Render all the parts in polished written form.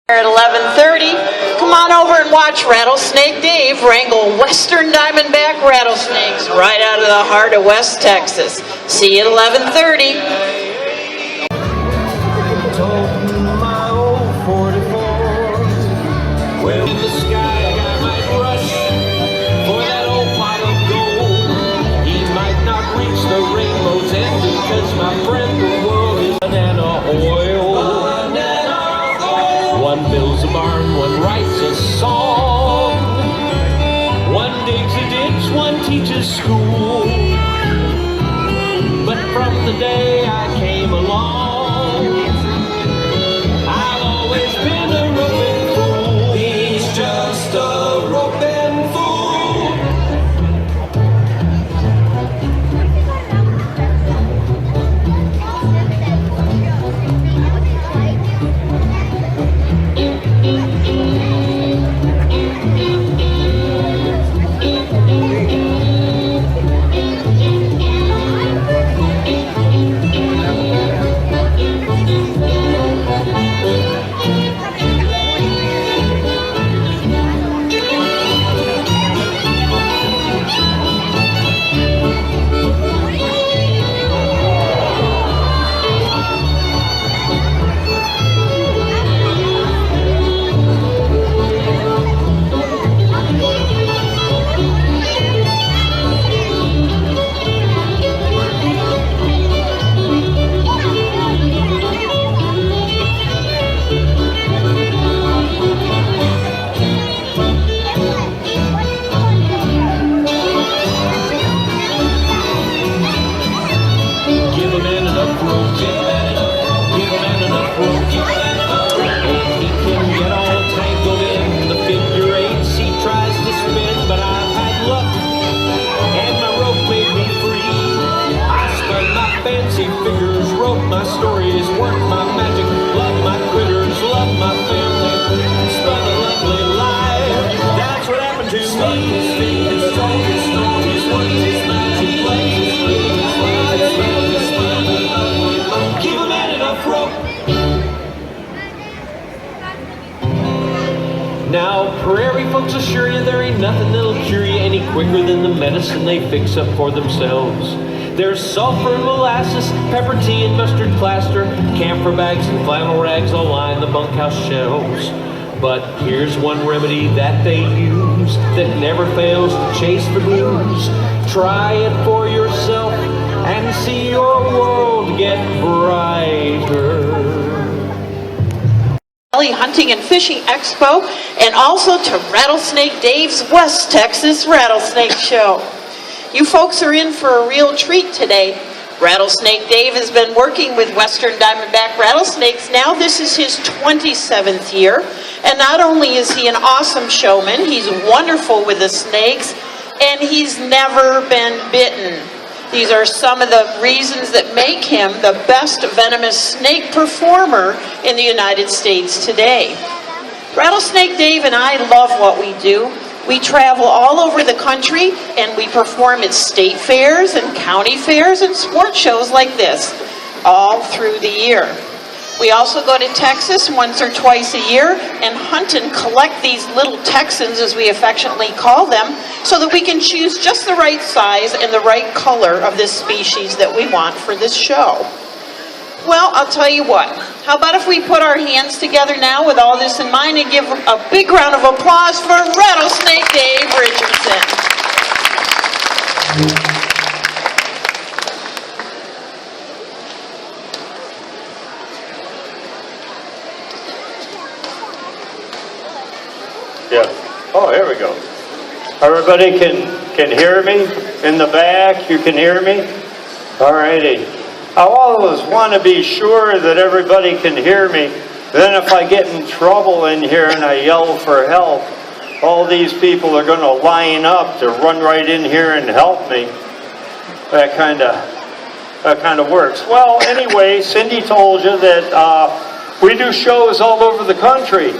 At 11:30, come on over and watch Rattlesnake Dave wrangle Western Diamondback rattlesnakes right out of the heart of West Texas. See you at 11:30. Well, in the sky, I might rush for that old pot of gold. He might not reach the rainbow's end because, my friend, the world is banana oil. One builds a barn, one writes a song. One digs a ditch, one teaches school. But from the day I came along, I've always been a roving fool. He's just a roving fool. My stories, work my magic, love my critters, love my family, spent a lovely life. That's what happened to me. Give a man enough rope. Now, prairie folks assure you there ain't nothing that'll cure you any quicker than the medicine they fix up for themselves. There's sulfur and molasses, pepper tea and mustard plaster, camphor bags and flannel rags all line the bunkhouse shelves. But here's one remedy that they use that never fails to chase the blues. Try it for yourself and see your world get brighter. Hunting and Fishing Expo, and also to Rattlesnake Dave's West Texas Rattlesnake Show. You folks are in for a real treat today. Rattlesnake Dave has been working with Western Diamondback rattlesnakes. Now this is his 27th year. And not only is he an awesome showman, he's wonderful with the snakes, and he's never been bitten. These are some of the reasons that make him the best venomous snake performer in the United States today. Rattlesnake Dave and I love what we do. We travel all over the country and we perform at state fairs and county fairs and sports shows like this all through the year. We also go to Texas once or twice a year and hunt and collect these little Texans, as we affectionately call them, so that we can choose just the right size and the right color of this species that we want for this show. Well, I'll tell you what. How about if we put our hands together now with all this in mind and give a big round of applause for Rattlesnake Dave Richardson. Yeah. Oh, here we go. Everybody can hear me in the back. You can hear me? All righty. I always want to be sure that everybody can hear me. Then if I get in trouble in here and I yell for help, all these people are going to line up to run right in here and help me. That kind of works. Well, anyway, Cindy told you that we do shows all over the country.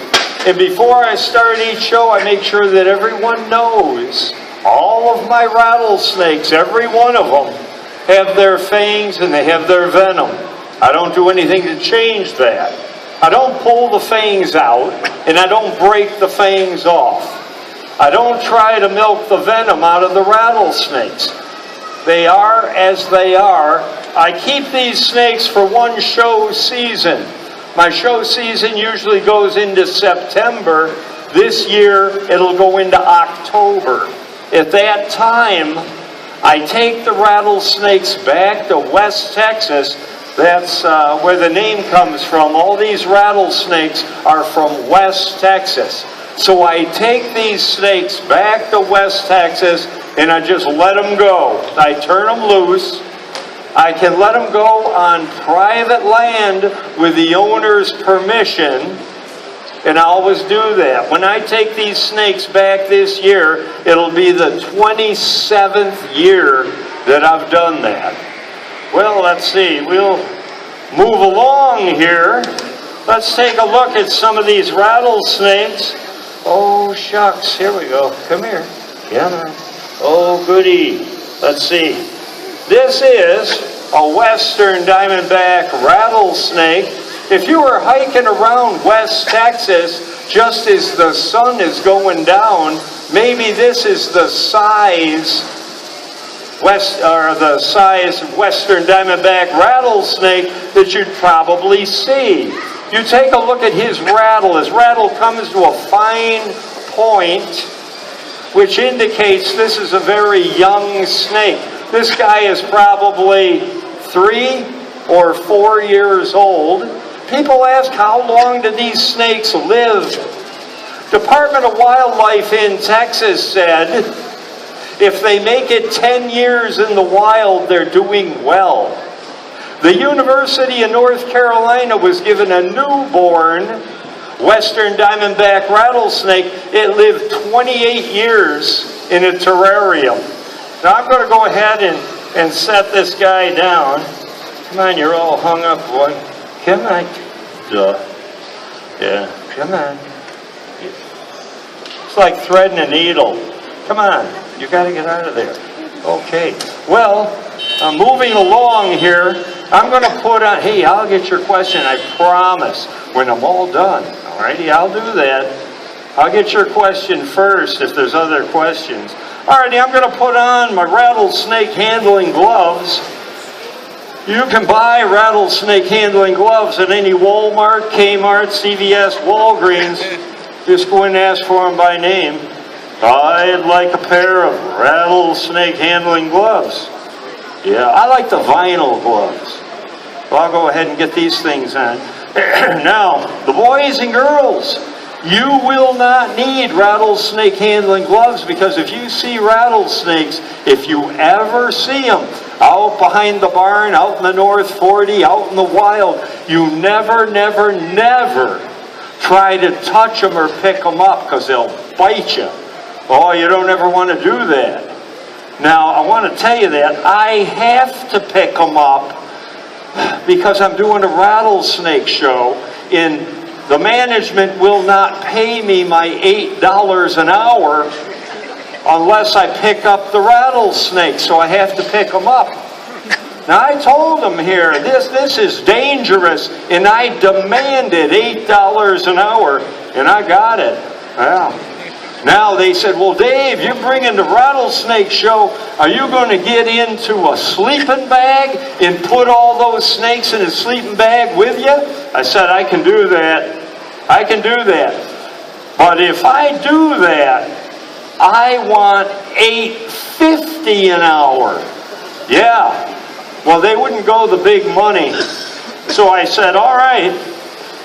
And before I start each show, I make sure that everyone knows all of my rattlesnakes, every one of them, have their fangs and they have their venom. I don't do anything to change that. I don't pull the fangs out, and I don't break the fangs off. I don't try to milk the venom out of the rattlesnakes. They are as they are. I keep these snakes for one show season. My show season usually goes into September. This year, it'll go into October. At that time, I take the rattlesnakes back to West Texas. That's where the name comes from. All these rattlesnakes are from West Texas. So I take these snakes back to West Texas and I just let them go. I turn them loose. I can let them go on private land with the owner's permission, and I always do that. When I take these snakes back this year, it'll be the 27th year that I've done that. Well, let's see. We'll move along here. Let's take a look at some of these rattlesnakes. Oh, shucks. Here we go. Come here. Come on. Oh, goody. Let's see. This is a western diamondback rattlesnake. If you were hiking around West Texas just as the sun is going down, maybe this is the size western diamondback rattlesnake that you'd probably see. You take a look at his rattle. His rattle comes to a fine point, which indicates this is a very young snake. This guy is probably 3 or 4 years old. People ask, how long do these snakes live? Department of Wildlife in Texas said, if they make it 10 years in the wild, they're doing well. The University of North Carolina was given a newborn western diamondback rattlesnake. It lived 28 years in a terrarium. Now I'm going to go ahead and set this guy down. Come on, you're all hung up, boy. Come on. Duh. Yeah, come on. It's like threading a needle. Come on, you got to get out of there. Okay, well, I'm moving along here. I'm going to put on, hey, I'll get your question, I promise, when I'm all done. All righty, I'll do that. I'll get your question first if there's other questions. All righty, I'm going to put on my rattlesnake handling gloves. You can buy rattlesnake handling gloves at any Walmart, Kmart, CVS, Walgreens. Just go and ask for them by name. I'd like a pair of rattlesnake handling gloves. Yeah, I like the vinyl gloves. Well, I'll go ahead and get these things on. Now, the boys and girls, you will not need rattlesnake handling gloves, because if you see rattlesnakes, if you ever see them out behind the barn, out in the North 40, out in the wild, you never, never, never try to touch them or pick them up, because they'll bite you. Oh, you don't ever want to do that. Now, I want to tell you that I have to pick them up because I'm doing a rattlesnake show, and the management will not pay me my $8 an hour unless I pick up the rattlesnake, so I have to pick them up. Now, I told them here, this is dangerous, and I demanded $8 an hour, and I got it. Well, now they said, well, Dave, you're bringing the rattlesnake show. Are you going to get into a sleeping bag and put all those snakes in a sleeping bag with you? I said, I can do that. I can do that. But if I do that, I want $8.50 an hour. Yeah. Well, they wouldn't go the big money. So I said, all right,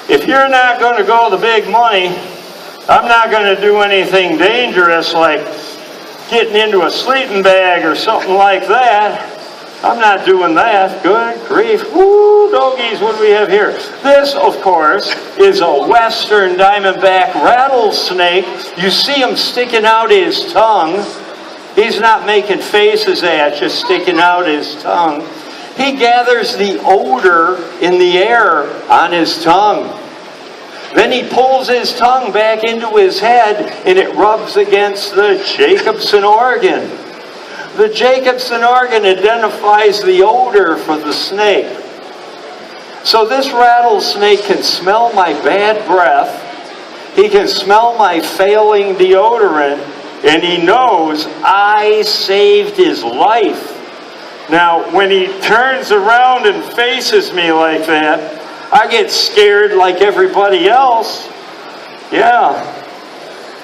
if you're not going to go the big money, I'm not going to do anything dangerous like getting into a sleeping bag or something like that. I'm not doing that. Good grief. Woo, doggies, what do we have here? This, of course, is a western diamondback rattlesnake. You see him sticking out his tongue. He's not making faces at you, sticking out his tongue. He gathers the odor in the air on his tongue. Then he pulls his tongue back into his head and it rubs against the Jacobson organ. The Jacobson organ identifies the odor for the snake. So this rattlesnake can smell my bad breath. He can smell my failing deodorant. And he knows I saved his life. Now, when he turns around and faces me like that, I get scared like everybody else. Yeah,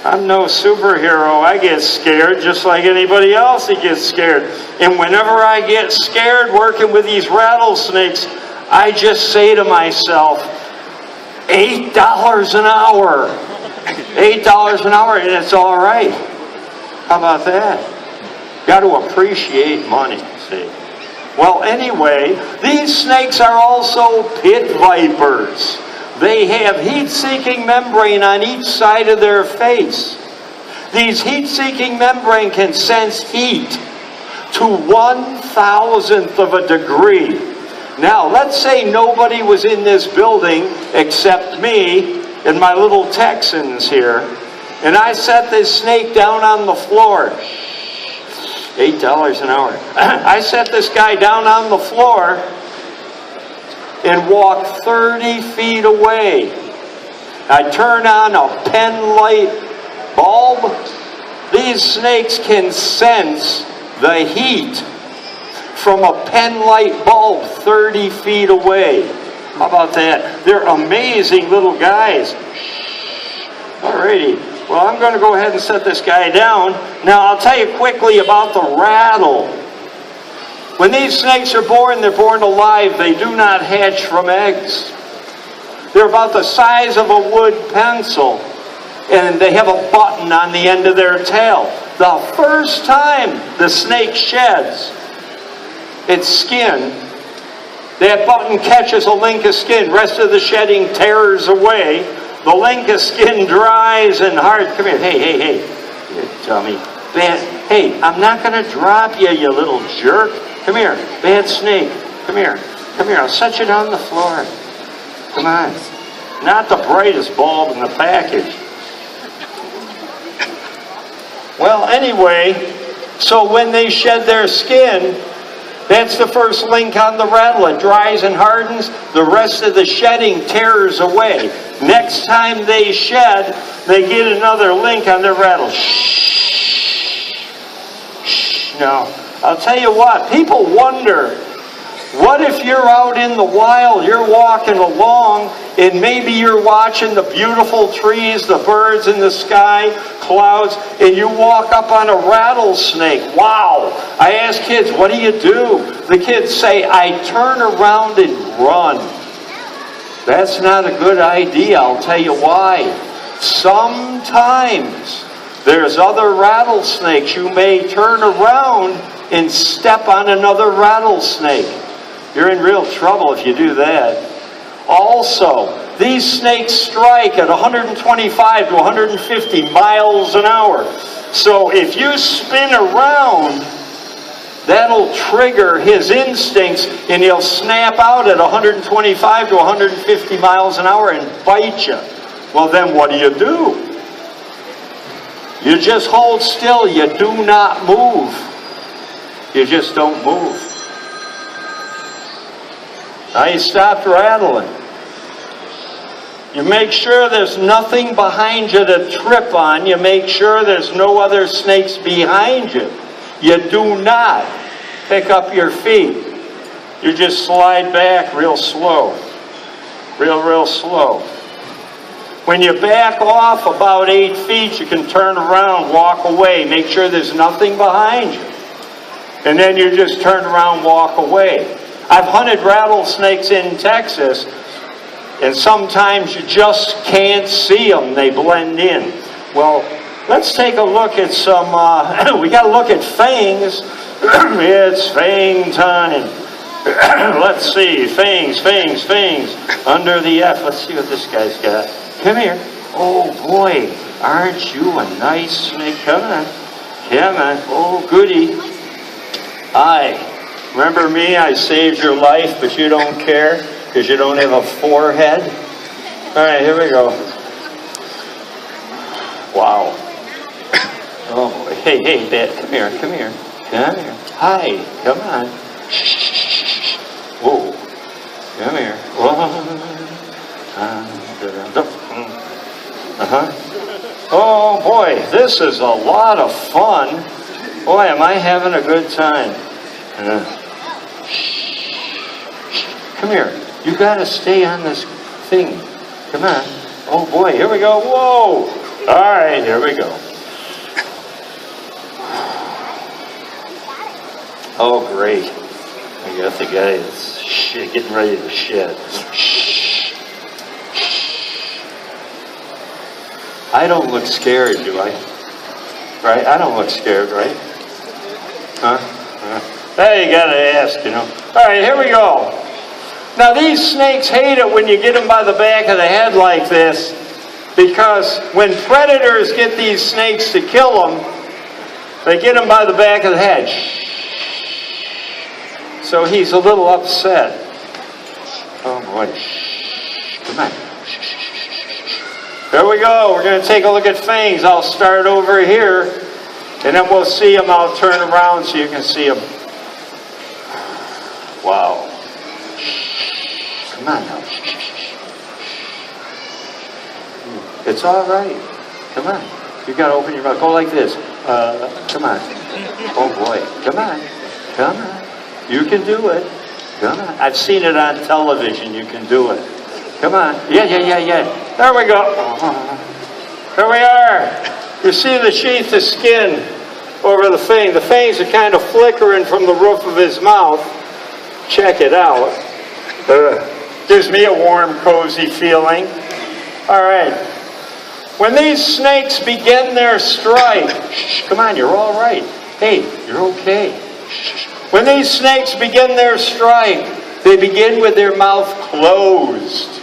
I'm no superhero. I get scared just like anybody else that gets scared. And whenever I get scared working with these rattlesnakes, I just say to myself, $8 an hour. $8 an hour, and it's all right. How about that? Got to appreciate money, see. Well, anyway, these snakes are also pit vipers. They have heat-seeking membrane on each side of their face. These heat-seeking membrane can sense heat to 1,000th of a degree. Now, let's say nobody was in this building except me and my little Texans here, and I set this snake down on the floor. $8 an hour. I set this guy down on the floor and walk 30 feet away. I turn on a pen light bulb. These snakes can sense the heat from a pen light bulb 30 feet away. How about that? They're amazing little guys. Alrighty. Well, I'm going to go ahead and set this guy down. Now, I'll tell you quickly about the rattle. When these snakes are born, they're born alive. They do not hatch from eggs. They're about the size of a wood pencil, and they have a button on the end of their tail. The first time the snake sheds its skin, that button catches a link of skin. Rest of the shedding tears away. The link of skin dries and hard. Come here. Hey. You dummy. Hey, I'm not going to drop you, you little jerk. Come here. Bad snake. Come here. I'll set you down on the floor. Come on. Not the brightest bulb in the package. Well, anyway, so when they shed their skin, that's the first link on the rattle. It dries and hardens. The rest of the shedding tears away. Next time they shed, they get another link on their rattle. Shh. Now, I'll tell you what. People wonder, what if you're out in the wild, you're walking along, and maybe you're watching the beautiful trees, the birds in the sky, clouds, and you walk up on a rattlesnake. Wow! I ask kids, what do you do? The kids say, I turn around and run. That's not a good idea. I'll tell you why. Sometimes there's other rattlesnakes. You may turn around and step on another rattlesnake. You're in real trouble if you do that. Also, these snakes strike at 125 to 150 miles an hour. So if you spin around, that'll trigger his instincts and he'll snap out at 125 to 150 miles an hour and bite you. Well, then what do? You just hold still. You do not move. You just don't move. Now you stopped rattling. You make sure there's nothing behind you to trip on. You make sure there's no other snakes behind you. You do not pick up your feet. You just slide back real slow. Real slow. When you back off about 8 feet, you can turn around, walk away. Make sure there's nothing behind you. And then you just turn around, walk away. I've hunted rattlesnakes in Texas, and sometimes you just can't see them. They blend in. Well, let's take a look at some, we got to look at fangs. It's fang time. Let's see, fangs. Under the F. Let's see what this guy's got. Come here. Oh, boy, aren't you a nice snake? Come on. Oh, goody. Hi. Remember me? I saved your life, but you don't care because you don't have a forehead. All right, here we go. Wow. Oh, boy. Hey, Dad, come here. Hi, come on. Shh. Whoa. Come here. Oh boy, this is a lot of fun. Boy, am I having a good time. Come here. You got to stay on this thing. Come on. Oh boy, here we go. Whoa. All right, here we go. Oh, great. I got the guy that's getting ready to shed. I don't look scared, do I? Right? I don't look scared, right? Huh? Hey, you gotta ask, you know. All right, here we go. Now, these snakes hate it when you get them by the back of the head like this, because when predators get these snakes to kill them, they get them by the back of the head. So he's a little upset. Oh boy. Come on. There we go. We're going to take a look at fangs. I'll start over here, and then we'll see them. I'll turn around so you can see them. Wow. Come on now. It's all right. Come on. You got to open your mouth. Go like this. Come on. Oh boy. Come on. Come on. You can do it. Come on. I've seen it on television. You can do it. Come on. Yeah. There we go. There we are. You see the sheath of skin over the fang. The fangs are kind of flickering from the roof of his mouth. Check it out. Gives me a warm, cozy feeling. All right. When these snakes begin their strike, come on, you're all right. Hey, you're okay. When these snakes begin their strike, they begin with their mouth closed.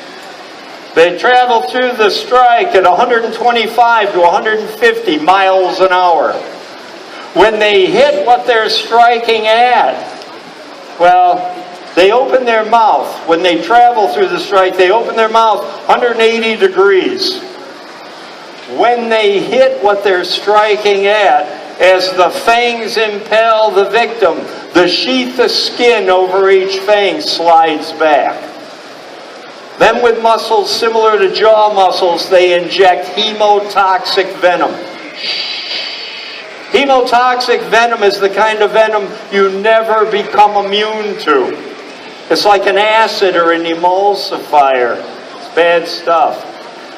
They travel through the strike at 125 to 150 miles an hour. When they hit what they're striking at, well, they open their mouth. When they travel through the strike, they open their mouth 180 degrees. When they hit what they're striking at, as the fangs impale the victim, the sheath of skin over each fang slides back. Then with muscles similar to jaw muscles, they inject hemotoxic venom. Hemotoxic venom is the kind of venom you never become immune to. It's like an acid or an emulsifier. It's bad stuff.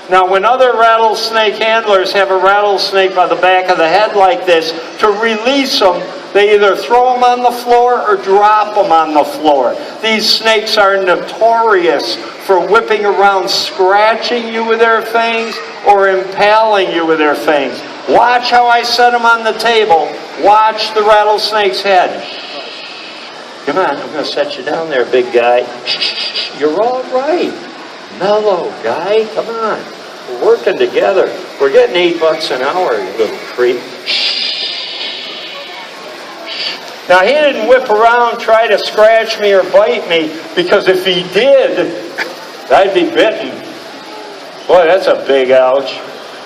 Now, when other rattlesnake handlers have a rattlesnake by the back of the head like this, to release them, they either throw them on the floor or drop them on the floor. These snakes are notorious for whipping around, scratching you with their fangs or impaling you with their fangs. Watch how I set them on the table. Watch the rattlesnake's head. Come on, I'm going to set you down there, big guy. You're all right. Mellow guy, come on. We're working together. We're getting $8 an hour, you little creep. Now, he didn't whip around, try to scratch me or bite me, because if he did, I'd be bitten. Boy, that's a big ouch.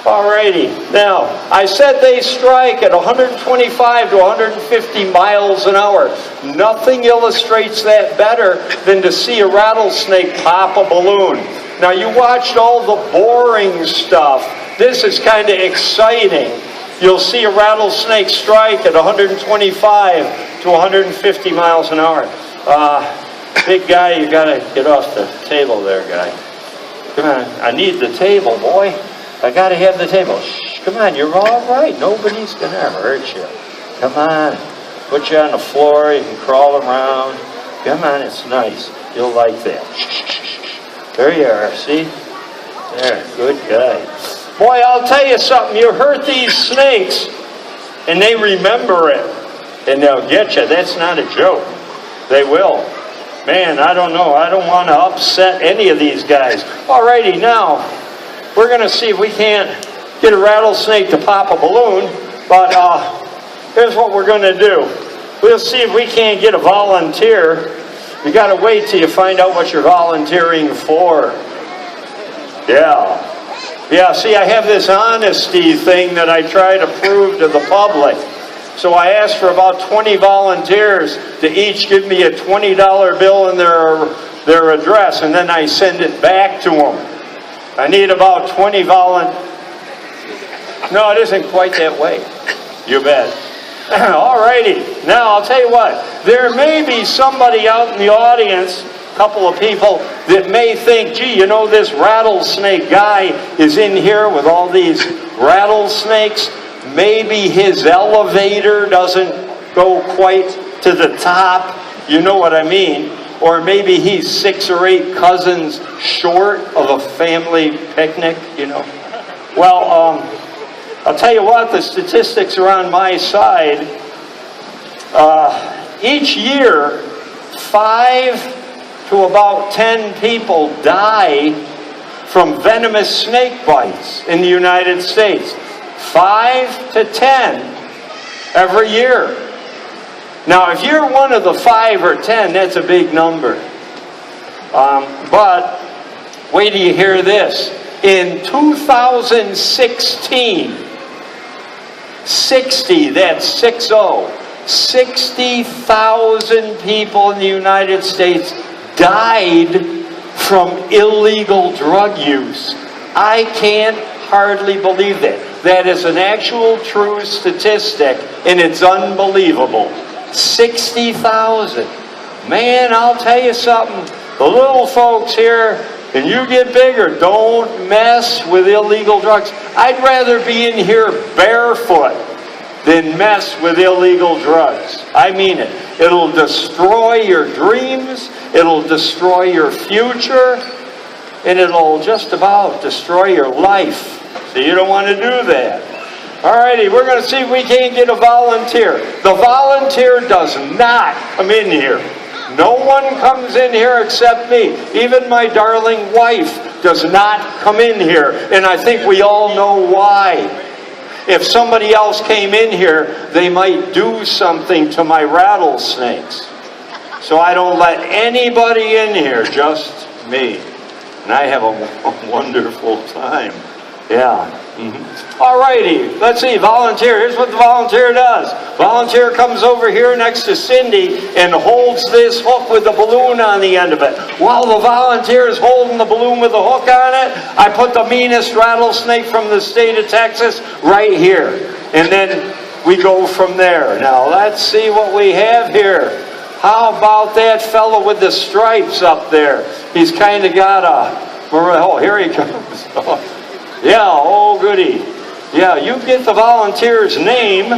Alrighty. Now, I said they strike at 125 to 150 miles an hour. Nothing illustrates that better than to see a rattlesnake pop a balloon. Now, you watched all the boring stuff. This is kind of exciting. You'll see a rattlesnake strike at 125 to 150 miles an hour. Big guy, you got to get off the table there, guy. Come on. I need the table, boy. I got to have the table. Shh, come on, you're all right. Nobody's going to hurt you. Come on. Put you on the floor. You can crawl around. Come on, it's nice. You'll like that. Shh. There you are, see? There, good guy. Boy, I'll tell you something. You hurt these snakes, and they remember it. And they'll get you. That's not a joke. They will. Man, I don't know. I don't want to upset any of these guys. Alrighty, now, we're going to see if we can't get a rattlesnake to pop a balloon, but here's what we're going to do. We'll see if we can't get a volunteer. You got to wait till you find out what you're volunteering for. Yeah, see, I have this honesty thing that I try to prove to the public. So I asked for about 20 volunteers to each give me a $20 bill in their their address, and then I send it back to them. I need about 20 volunteers. No, it isn't quite that way. You bet. All righty. Now, I'll tell you what. There may be somebody out in the audience, a couple of people, that may think, gee, you know, this rattlesnake guy is in here with all these rattlesnakes. Maybe his elevator doesn't go quite to the top. You know what I mean. Or maybe he's 6 or 8 cousins short of a family picnic, you know. Well, I'll tell you what, the statistics are on my side. Each year, 5 to about 10 people die from venomous snake bites in the United States. 5 to 10 every year. Now, if you're one of the 5 or 10, that's a big number. But wait till you hear this. In 2016, 60,000 people in the United States died from illegal drug use. I can't hardly believe that. That is an actual true statistic, and it's unbelievable. 60,000. Man, I'll tell you something. The little folks here, and you get bigger, don't mess with illegal drugs. I'd rather be in here barefoot than mess with illegal drugs. I mean it. It'll destroy your dreams. It'll destroy your future. And it'll just about destroy your life. So you don't want to do that. Alrighty, we're going to see if we can't get a volunteer. The volunteer does not come in here. No one comes in here except me. Even my darling wife does not come in here. And I think we all know why. If somebody else came in here, they might do something to my rattlesnakes. So I don't let anybody in here, just me. And I have a wonderful time. Yeah. All righty. Let's see. Volunteer. Here's what the volunteer does. Volunteer comes over here next to Cindy and holds this hook with the balloon on the end of it. While the volunteer is holding the balloon with the hook on it, I put the meanest rattlesnake from the state of Texas right here. And then we go from there. Now, let's see what we have here. How about that fellow with the stripes up there? He's kind of got a... Oh, here he comes. Yeah, oh goody. Yeah, you get the volunteer's name,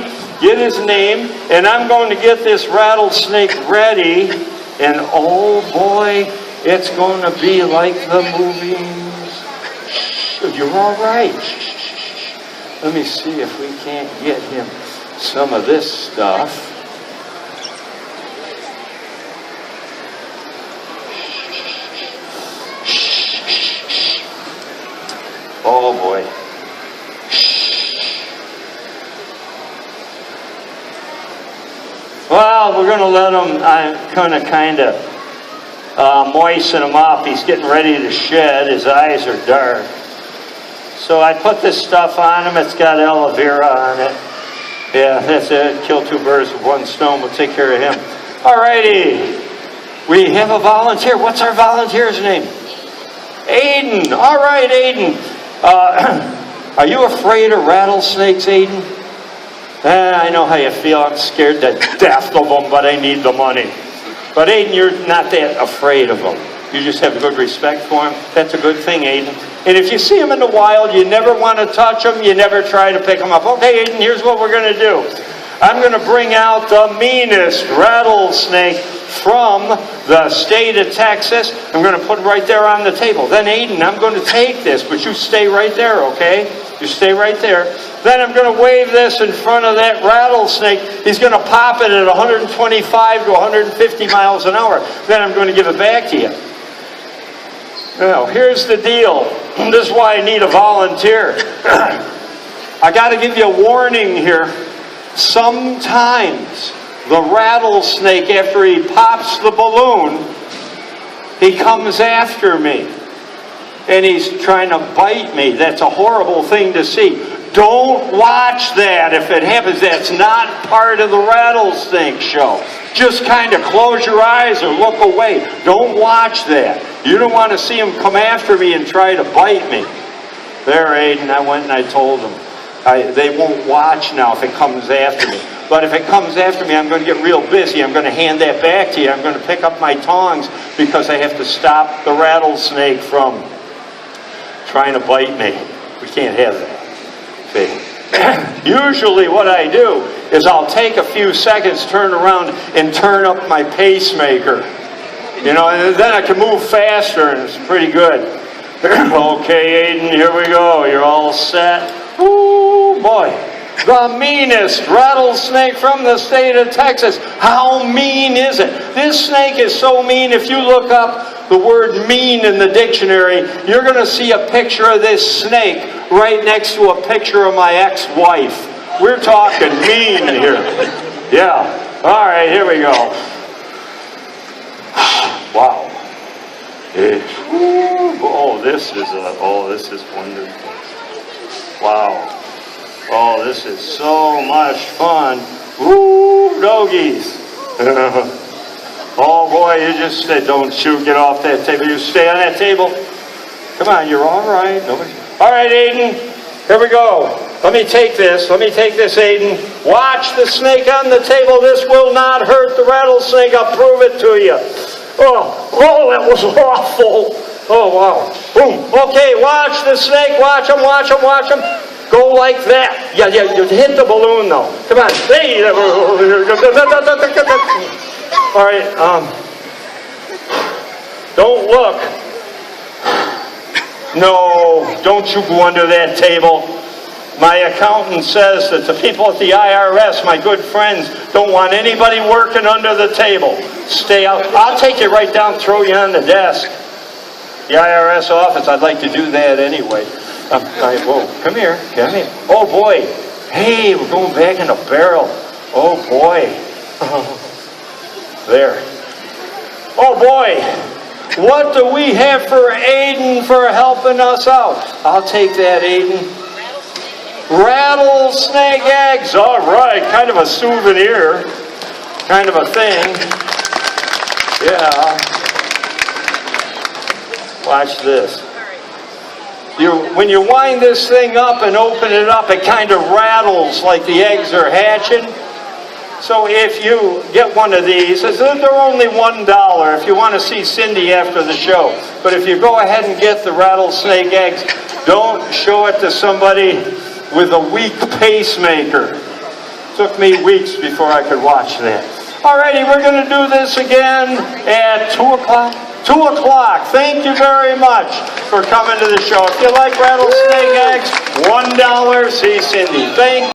get his name, and I'm going to get this rattlesnake ready, and oh boy, it's going to be like the movies. You're all right. Let me see if we can't get him some of this stuff. Oh boy. Well, we're going to let him, I'm going to kind of moisten him up. He's getting ready to shed. His eyes are dark. So I put this stuff on him. It's got aloe vera on it. Yeah, that's it. Kill 2 birds with 1 stone. We'll take care of him. All righty. We have a volunteer. What's our volunteer's name? Aiden. All right, Aiden. Are you afraid of rattlesnakes, Aiden? I know how you feel. I'm scared to death of them, but I need the money. But Aiden, you're not that afraid of them. You just have good respect for them. That's a good thing, Aiden. And if you see them in the wild, you never want to touch them. You never try to pick them up. Okay, Aiden, here's what we're going to do. I'm going to bring out the meanest rattlesnake from the state of Texas. I'm going to put it right there on the table. Then, Aiden, I'm going to take this, but you stay right there, okay? You stay right there. Then I'm going to wave this in front of that rattlesnake. He's going to pop it at 125 to 150 miles an hour. Then I'm going to give it back to you. Now, here's the deal. This is why I need a volunteer. I got to give you a warning here. Sometimes the rattlesnake, after he pops the balloon, he comes after me. And he's trying to bite me. That's a horrible thing to see. Don't watch that if it happens. That's not part of the Rattlesnake show. Just kind of close your eyes or look away. Don't watch that. You don't want to see them come after me and try to bite me. There, Aiden, I went and I told them. They won't watch now if it comes after me. But if it comes after me, I'm going to get real busy. I'm going to hand that back to you. I'm going to pick up my tongs because I have to stop the rattlesnake from trying to bite me. We can't have that. See? Usually what I do is I'll take a few seconds, turn around, and turn up my pacemaker. You know, and then I can move faster, and it's pretty good. Okay, Aiden, here we go. You're all set. Ooh, boy. The meanest rattlesnake from the state of Texas. How mean is it? This snake is so mean, if you look up the word mean in the dictionary, you're going to see a picture of this snake right next to a picture of my ex-wife. We're talking mean here. Yeah. All right, here we go. Wow. This is wonderful. Wow. Oh, this is so much fun. Woo, doggies. Oh boy, you just stay, don't you get off that table. You stay on that table. Come on, you're all right. All right, Aiden, here we go. Let me take this, Aiden. Watch the snake on the table. This will not hurt the rattlesnake. I'll prove it to you. Oh, that was awful. Oh, wow. Boom. Okay, watch the snake. Watch him. Go like that. Yeah, you hit the balloon, though. Come on. Hey. All right, don't look. No, don't you go under that table. My accountant says that the people at the IRS, my good friends, don't want anybody working under the table. Stay out. I'll take you right down, throw you on the desk. The IRS office, I'd like to do that anyway. Whoa, come here. Oh boy. Hey, we're going back in the barrel. Oh boy. There. Oh boy. What do we have for Aiden for helping us out? I'll take that, Aiden. Rattlesnake eggs. All right. Kind of a souvenir. Kind of a thing. Yeah. Watch this. When you wind this thing up and open it up, it kind of rattles like the eggs are hatching. So if you get one of these, they're only $1 if you want to see Cindy after the show. But if you go ahead and get the rattlesnake eggs, don't show it to somebody with a weak pacemaker. It took me weeks before I could watch that. Alrighty, we're going to do this again at 2 o'clock. 2 o'clock. Thank you very much for coming to the show. If you like rattlesnake eggs, $1. See Cindy. Thank you.